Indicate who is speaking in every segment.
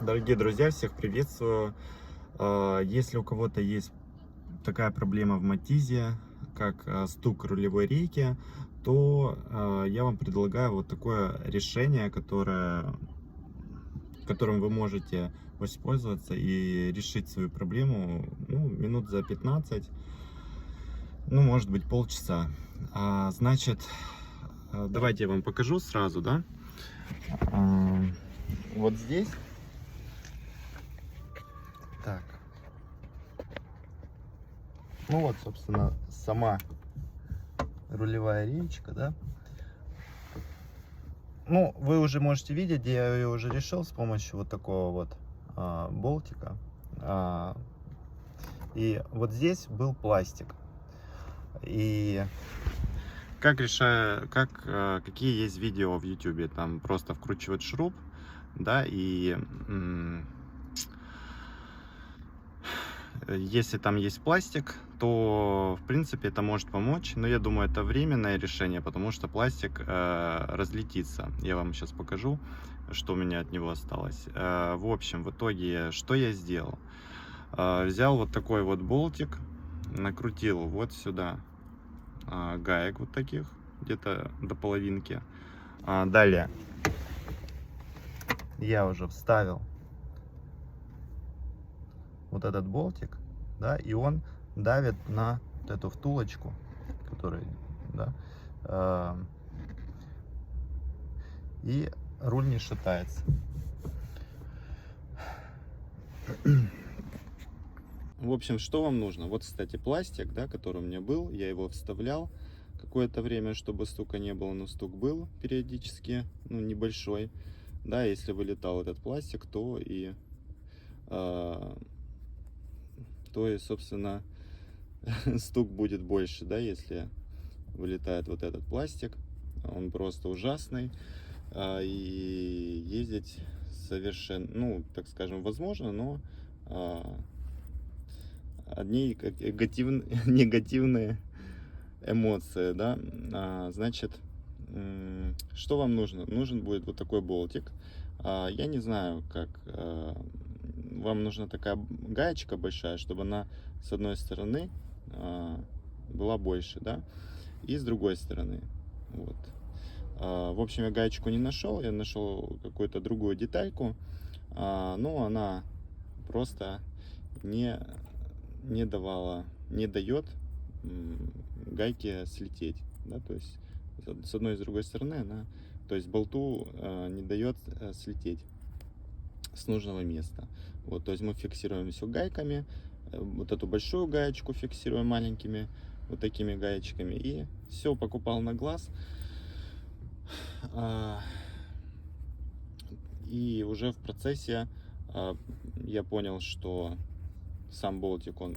Speaker 1: Дорогие друзья, всех приветствую. Если у кого-то есть такая проблема в Матизе, как стук рулевой рейки, то я вам предлагаю вот такое решение, которым вы можете воспользоваться и решить свою проблему, ну, минут за 15, ну, может быть, полчаса. Значит, давайте я вам покажу сразу, да. А, Вот здесь. Так. Ну вот, собственно, сама рулевая речка, да. Ну, вы уже можете видеть, я ее уже решил с помощью вот такого вот болтика. А, и вот здесь был пластик. И какие есть видео в YouTube, там просто вкручивать шуруп, да, и если там есть пластик, то в принципе это может помочь, но я думаю, это временное решение, потому что пластик разлетится. Я вам сейчас покажу, что у меня от него осталось. В общем, в итоге, что я сделал? Взял вот такой вот болтик, накрутил вот сюда гаек вот таких, где-то до половинки. Далее я уже вставил вот этот болтик, да, и он давит на вот эту втулочку, которая, да, и руль не шатается. В общем, что вам нужно? Вот, кстати, пластик, да, который у меня был, я его вставлял какое-то время, чтобы стука не было, но стук был периодически, ну, небольшой. Да, если вылетал этот пластик, э, собственно, стук будет больше, да, если вылетает вот этот пластик. Он просто ужасный. И ездить совершенно, ну, так скажем, возможно, но одни негативные эмоции, да. Значит, что вам нужно? Нужен будет вот такой болтик. Я не знаю, как вам нужна такая гаечка большая, чтобы она с одной стороны была больше, да, и с другой стороны. Вот. В общем, я гаечку не нашел, я нашел какую-то другую детальку, но она просто не, не дает гайке слететь, да, то есть с одной и с другой стороны она, то есть болту не дает слететь с нужного места. Вот, то есть мы фиксируем все гайками, вот эту большую гаечку фиксируем маленькими вот такими гаечками, и все покупал на глаз. И уже в процессе я понял, что сам болтик, он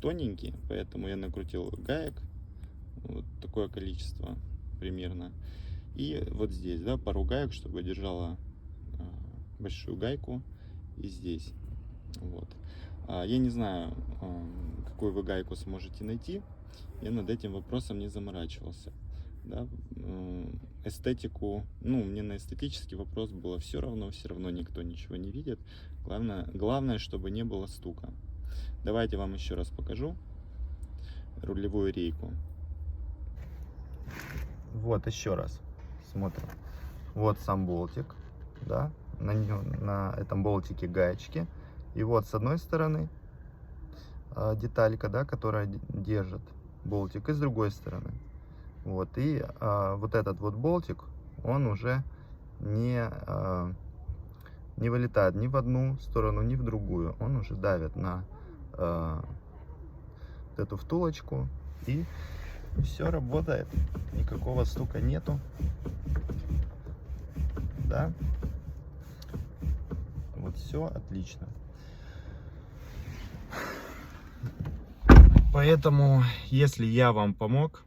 Speaker 1: тоненький, поэтому я накрутил гаек, вот такое количество примерно. И вот здесь, да, пару гаек, чтобы держала большую гайку, и здесь. Вот. Я не знаю, какую вы гайку сможете найти, я над этим вопросом не заморачивался. Да, эстетику, ну, мне на эстетический вопрос было все равно никто ничего не видит. Главное, чтобы не было стука. Давайте вам еще раз покажу рулевую рейку. Вот еще раз смотрим. Вот сам болтик, да, на этом болтике гаечки. И вот с одной стороны деталька, да, которая держит болтик, и с другой стороны. Вот, и вот этот вот болтик, он уже не вылетает ни в одну сторону, ни в другую. Он уже давит на вот эту втулочку, и все работает. Никакого стука нету. Да? Вот все отлично. Поэтому, если я вам помог,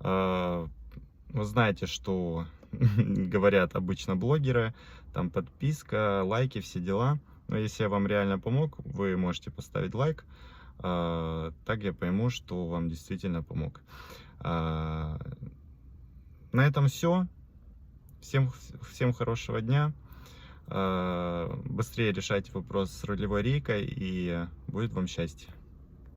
Speaker 1: вы знаете, что говорят обычно блогеры, там подписка, лайки, все дела. Но если я вам реально помог, вы можете поставить лайк. Так я пойму, что вам действительно помог. На этом все. Всем хорошего дня.
Speaker 2: быстрее решайте вопрос с рулевой рейкой, и будет вам счастье.